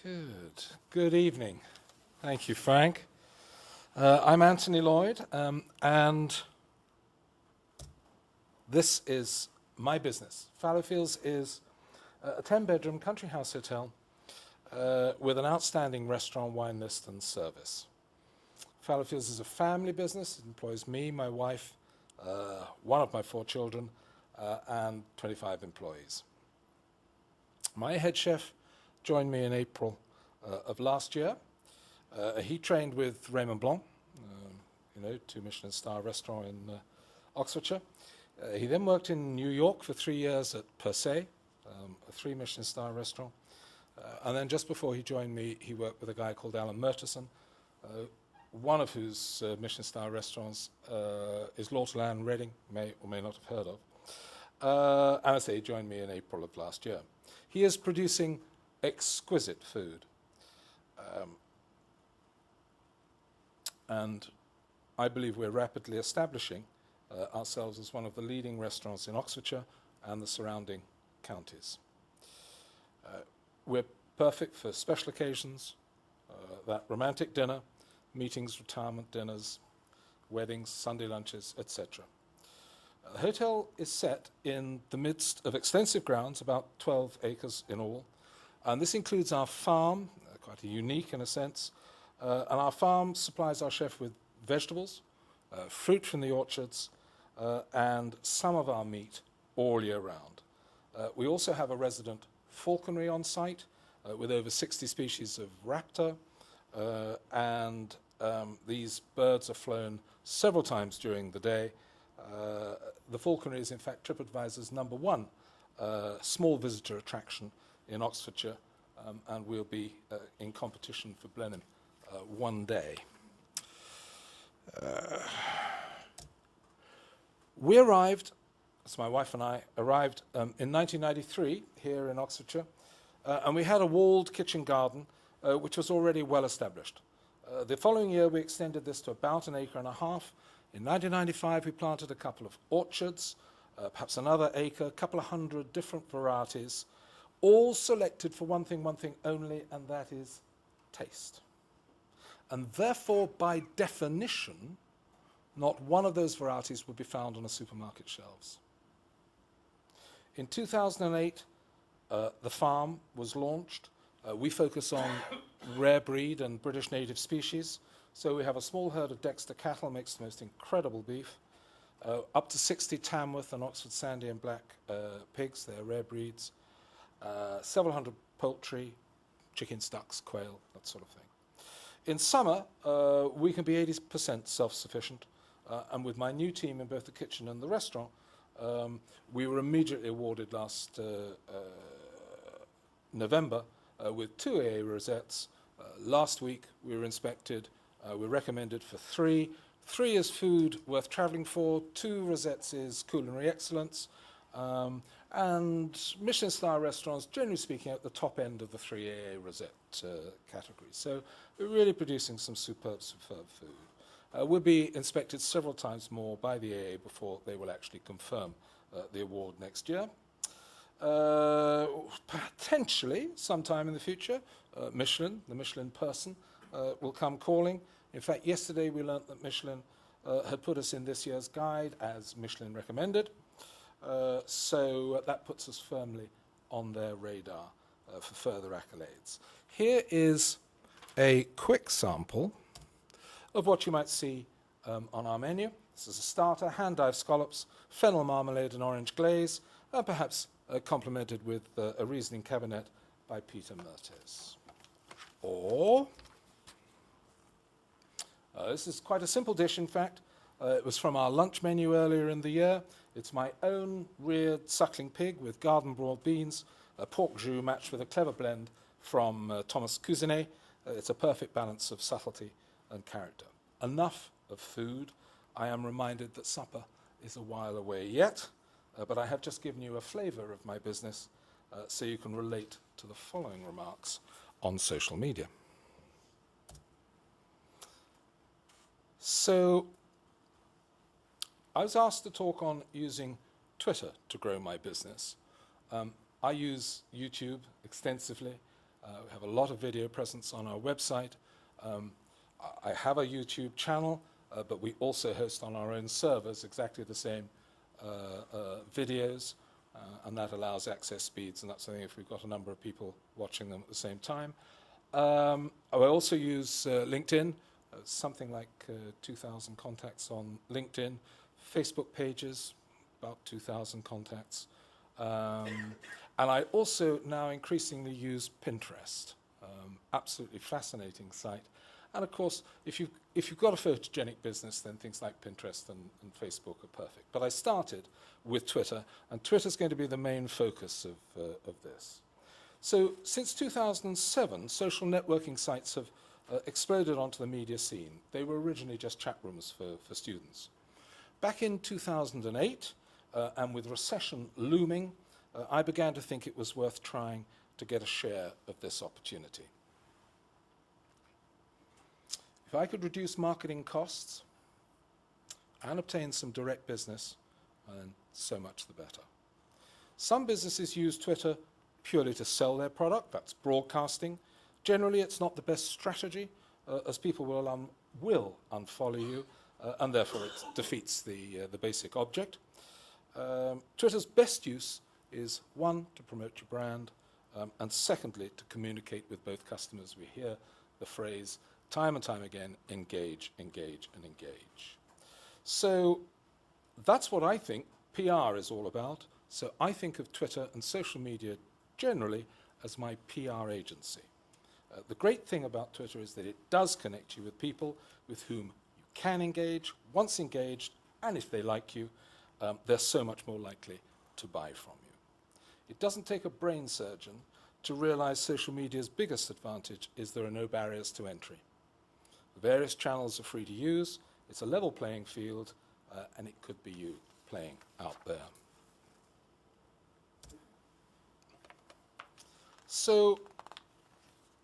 Good. Good evening. Thank you, Frank. I'm Anthony Lloyd, and this is my business. Fallowfields is a 10-bedroom country house hotel with an outstanding restaurant, wine list, and service. Fallowfields is a family business. It employs me, my wife, one of my 4 children, and 25 employees. My head chef joined me in April of last year. He trained with Raymond Blanc, 2 Michelin star restaurant in Oxfordshire. He then worked in New York for 3 years at Per Se, a 3 Michelin star restaurant. And then just before he joined me, he worked with a guy called Alan Murchison, one of whose Michelin star restaurants is Lauterland Reading, may or may not have heard of. And I say he joined me in April of last year. He is producing exquisite food. And I believe we're rapidly establishing ourselves as one of the leading restaurants in Oxfordshire and the surrounding counties. We're perfect for special occasions, that romantic dinner, meetings, retirement dinners, weddings, Sunday lunches, etc. The hotel is set in the midst of extensive grounds, about 12 acres in all, and this includes our farm, quite unique in a sense, and our farm supplies our chef with vegetables, fruit from the orchards, and some of our meat all year round. We also have a resident falconry on site with over 60 species of raptor, and these birds are flown several times during the day. The falconry is in fact TripAdvisor's #1 small visitor attraction in Oxfordshire, and we'll be in competition for Blenheim one day. We arrived, so my wife and I arrived in 1993 here in Oxfordshire, and we had a walled kitchen garden which was already well established. The following year we extended this to about 1.5 acres. In 1995 we planted a couple of orchards, perhaps another acre, a couple of 100 different varieties, all selected for one thing only, and that is taste. And therefore, by definition, not one of those varieties would be found on a supermarket shelves. In 2008, the farm was launched. We focus on rare breed and British native species. So we have a small herd of Dexter cattle, makes the most incredible beef, up to 60 Tamworth and Oxford Sandy and Black pigs, they're rare breeds, several hundred poultry, chickens, ducks, quail, that sort of thing. In summer, we can be 80% self-sufficient, and with my new team in both the kitchen and the restaurant, we were immediately awarded last November with 2 AA rosettes. Last week we were inspected, we're recommended for 3. 3 is food worth travelling for, 2 rosettes is culinary excellence, and Michelin star restaurants, generally speaking, at the top end of the 3 AA rosette category. So we're really producing some superb food. We'll be inspected several times more by the AA before they will actually confirm the award next year. Potentially, sometime in the future, Michelin, the Michelin person, will come calling. In fact, yesterday we learnt that Michelin had put us in this year's guide as Michelin recommended. So that puts us firmly on their radar for further accolades. Here is a quick sample of what you might see on our menu. This is a starter, hand-dyed scallops, fennel marmalade and orange glaze, and perhaps complemented with a Riesling Cabernet by Peter Mertes. Or, this is quite a simple dish, in fact. It was from our lunch menu earlier in the year. It's my own reared suckling pig with garden broiled beans, a pork jus matched with a clever blend from Thomas Cousinet. It's a perfect balance of subtlety and character. Enough of food. I am reminded that supper is a while away yet, but I have just given you a flavour of my business so you can relate to the following remarks on social media. So I was asked to talk on using Twitter to grow my business. I use YouTube extensively. We have a lot of video presence on our website. I have a YouTube channel, but we also host on our own servers exactly the same videos, and that allows access speeds, and that's something if we've got a number of people watching them at the same time. I also use LinkedIn, something like 2,000 contacts on LinkedIn, Facebook pages, about 2,000 contacts. And I also now increasingly use Pinterest, absolutely fascinating site. And of course, if you've got a photogenic business, then things like Pinterest and Facebook are perfect. But I started with Twitter, and Twitter's going to be the main focus of this. So since 2007, social networking sites have exploded onto the media scene. They were originally just chat rooms for students. Back in 2008, and with recession looming, I began to think it was worth trying to get a share of this opportunity. If I could reduce marketing costs and obtain some direct business, then so much the better. Some businesses use Twitter purely to sell their product. That's broadcasting. Generally, it's not the best strategy, as people will unfollow you, and therefore it defeats the basic object. Twitter's best use is, one, to promote your brand, and secondly, to communicate with both customers. We hear the phrase time and time again, engage, engage, and engage. So that's what I think PR is all about. So I think of Twitter and social media generally as my PR agency. The great thing about Twitter is that it does connect you with people with whom you can engage, once engaged, and if they like you, they're so much more likely to buy from you. It doesn't take a brain surgeon to realize social media's biggest advantage is there are no barriers to entry. The various channels are free to use, it's a level playing field, and it could be you playing out there. So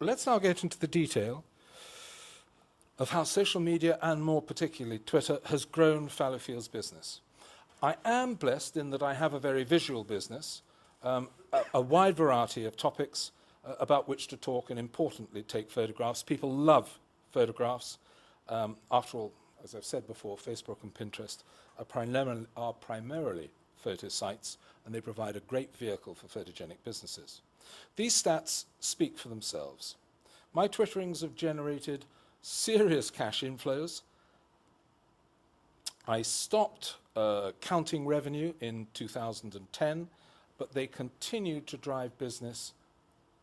let's now get into the detail of how social media, and more particularly Twitter, has grown Fallowfield's business. I am blessed in that I have a very visual business, a wide variety of topics about which to talk, and importantly take photographs. People love photographs. After all, as I've said before, Facebook and Pinterest are primarily photo sites, and they provide a great vehicle for photogenic businesses. These stats speak for themselves. My Twitterings have generated serious cash inflows. I stopped counting revenue in 2010, but they continued to drive business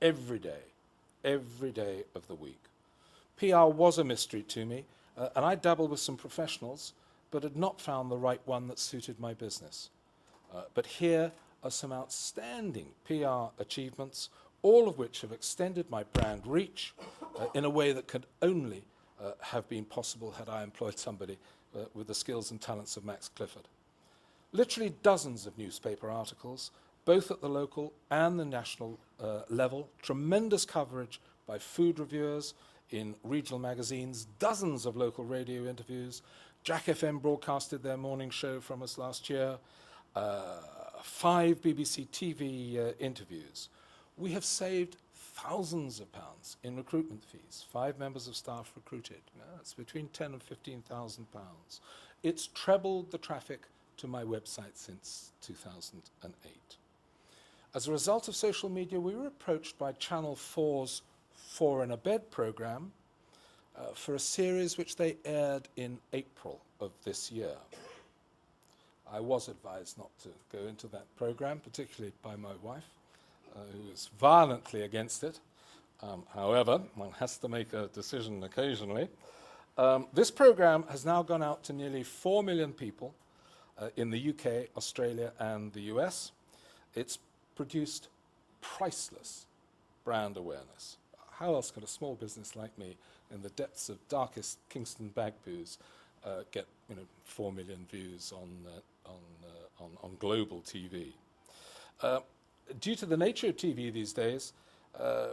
every day of the week. PR was a mystery to me, and I dabbled with some professionals, but had not found the right one that suited my business. But here are some outstanding PR achievements, all of which have extended my brand reach in a way that could only have been possible had I employed somebody with the skills and talents of Max Clifford. Literally dozens of newspaper articles, both at the local and the national level, tremendous coverage by food reviewers in regional magazines, dozens of local radio interviews. Jack FM broadcasted their morning show from us last year, 5 BBC TV interviews. We have saved thousands of pounds in recruitment fees, 5 members of staff recruited. That's between 10 and 15,000 pounds. It's trebled the traffic to my website since 2008. As a result of social media, we were approached by Channel 4's 4 in a Bed programme for a series which they aired in April of this year. I was advised not to go into that programme, particularly by my wife, who was violently against it. However, one has to make a decision occasionally. This programme has now gone out to nearly 4 million people in the UK, Australia, and the US. It's produced priceless brand awareness. How else could a small business like me, in the depths of darkest Kingston Bagpoos, get 4 million views on global TV? Due to the nature of TV these days,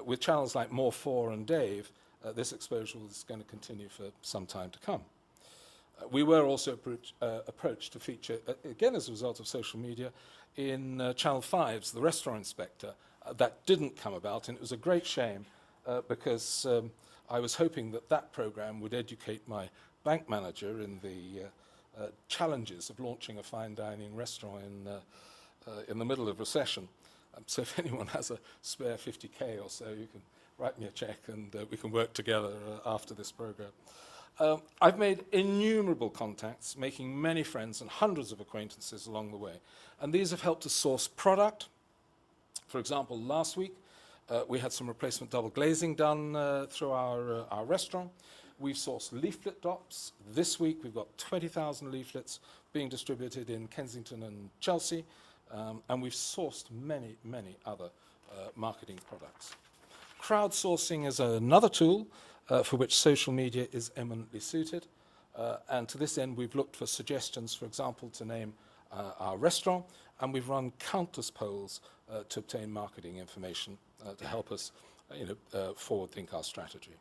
with channels like More 4 and Dave, this exposure is going to continue for some time to come. We were also approached to feature, again as a result of social media, in Channel 5's The Restaurant Inspector. That didn't come about, and it was a great shame, because I was hoping that that program would educate my bank manager in the challenges of launching a fine dining restaurant in the middle of recession. So if anyone has a spare 50K or so, you can write me a check and we can work together after this program. I've made innumerable contacts, making many friends and hundreds of acquaintances along the way. And these have helped us source product. For example, last week, we had some replacement double glazing done through our restaurant. We've sourced leaflet drops. This week, we've got 20,000 leaflets being distributed in Kensington and Chelsea. And we've sourced many, many other marketing products. Crowdsourcing is another tool for which social media is eminently suited. And to this end, we've looked for suggestions, for example, to name our restaurant, and we've run countless polls to obtain marketing information to help us forward think our strategy.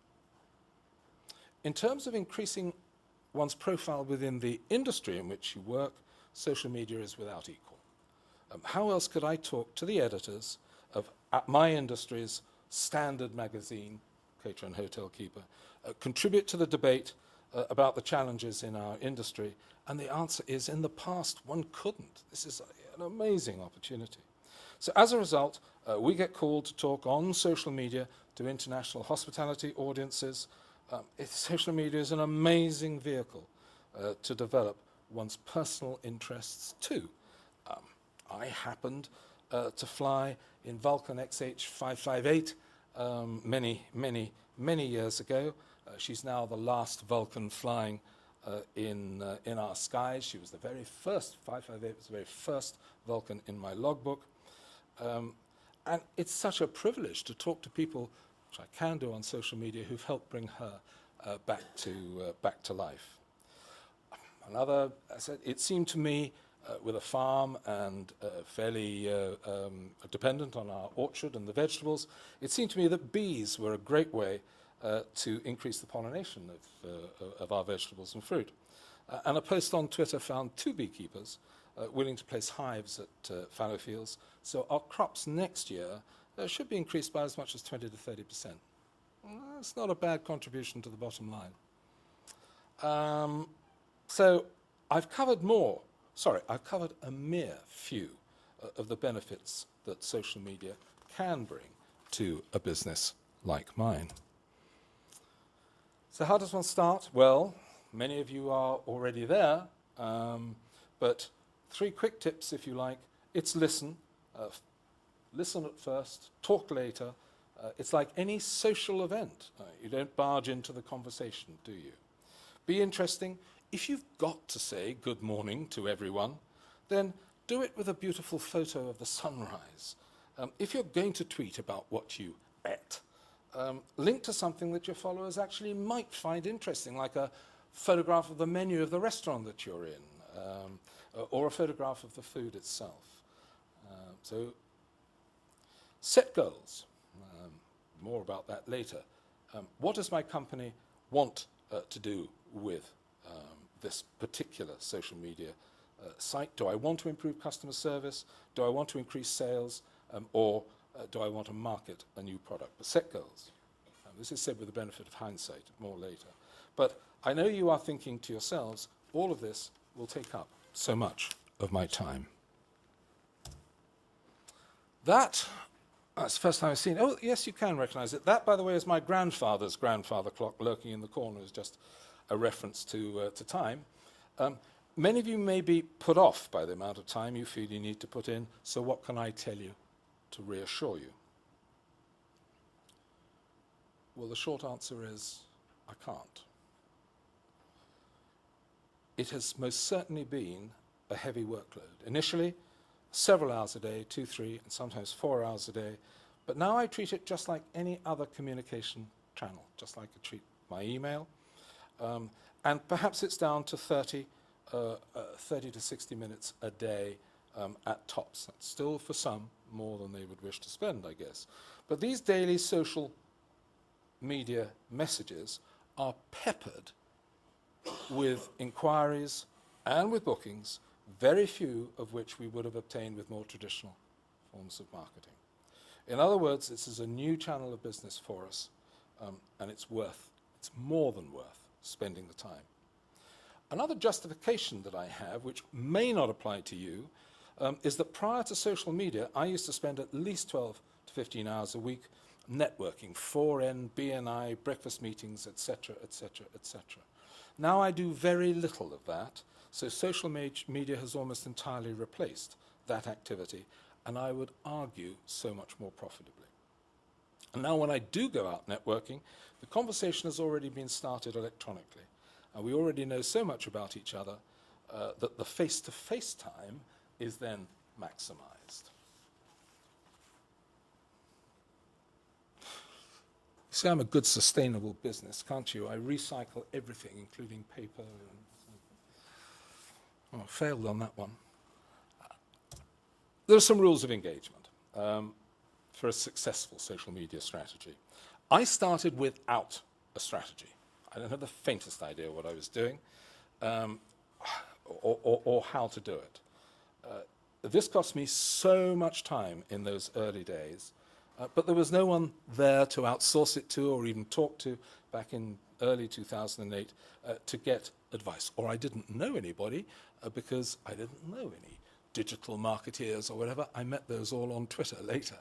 In terms of increasing one's profile within the industry in which you work, social media is without equal. How else could I talk to the editors of my industry's standard magazine, Caterer and Hotel Keeper, contribute to the debate about the challenges in our industry? And the answer is, in the past, one couldn't. This is an amazing opportunity. So as a result, we get called to talk on social media to international hospitality audiences. Social media is an amazing vehicle to develop one's personal interests too. I happened to fly in Vulcan XH558 many years ago. She's now the last Vulcan flying in our skies. She was the very first, 558 was the very first Vulcan in my logbook. And it's such a privilege to talk to people, which I can do on social media, who've helped bring her back to life. It seemed to me, with a farm and fairly dependent on our orchard and the vegetables, it seemed to me that bees were a great way to increase the pollination of our vegetables and fruit. And a post on Twitter found 2 beekeepers willing to place hives at fallow fields, so our crops next year should be increased by as much as 20 to 30%. That's not a bad contribution to the bottom line. So I've covered a mere few of the benefits that social media can bring to a business like mine. So how does one start? Well, many of you are already there, but 3 quick tips if you like. It's listen. Listen at first, talk later. It's like any social event. You don't barge into the conversation, do you? Be interesting. If you've got to say good morning to everyone, then do it with a beautiful photo of the sunrise. If you're going to tweet about what you ate, link to something that your followers actually might find interesting, like a photograph of the menu of the restaurant that you're in, or a photograph of the food itself. So set goals. More about that later. What does my company want to do with this particular social media site? Do I want to improve customer service? Do I want to increase sales? Or do I want to market a new product? But set goals. This is said with the benefit of hindsight, more later. But I know you are thinking to yourselves, all of this will take up so much of my time. That's the first time I've seen it. Oh, yes, you can recognize it. That, by the way, is my grandfather's grandfather clock lurking in the corner. Is just a reference to time. Many of you may be put off by the amount of time you feel you need to put in, so what can I tell you to reassure you? Well, the short answer is, I can't. It has most certainly been a heavy workload. Initially, several hours a day, 2, 3, and sometimes 4 hours a day. But now I treat it just like any other communication channel, just like I treat my email. And perhaps it's down to 30 to 60 minutes a day at tops. That's still, for some, more than they would wish to spend, I guess. But these daily social media messages are peppered with inquiries and with bookings, very few of which we would have obtained with more traditional forms of marketing. In other words, this is a new channel of business for us, and it's more than worth spending the time. Another justification that I have, which may not apply to you, is that prior to social media, I used to spend at least 12 to 15 hours a week networking, 4N, BNI, breakfast meetings, etc., etc., etc. Now I do very little of that, so social media has almost entirely replaced that activity, and I would argue so much more profitably. And now when I do go out networking, the conversation has already been started electronically, and we already know so much about each other that the face-to-face time is then maximized. You see, I'm a good sustainable business, can't you? I recycle everything, including paper. I failed on that one. There are some rules of engagement for a successful social media strategy. I started without a strategy. I don't have the faintest idea what I was doing or how to do it. This cost me so much time in those early days, but there was no one there to outsource it to or even talk to back in early 2008 to get advice. Or I didn't know anybody because I didn't know any digital marketeers or whatever. I met those all on Twitter later.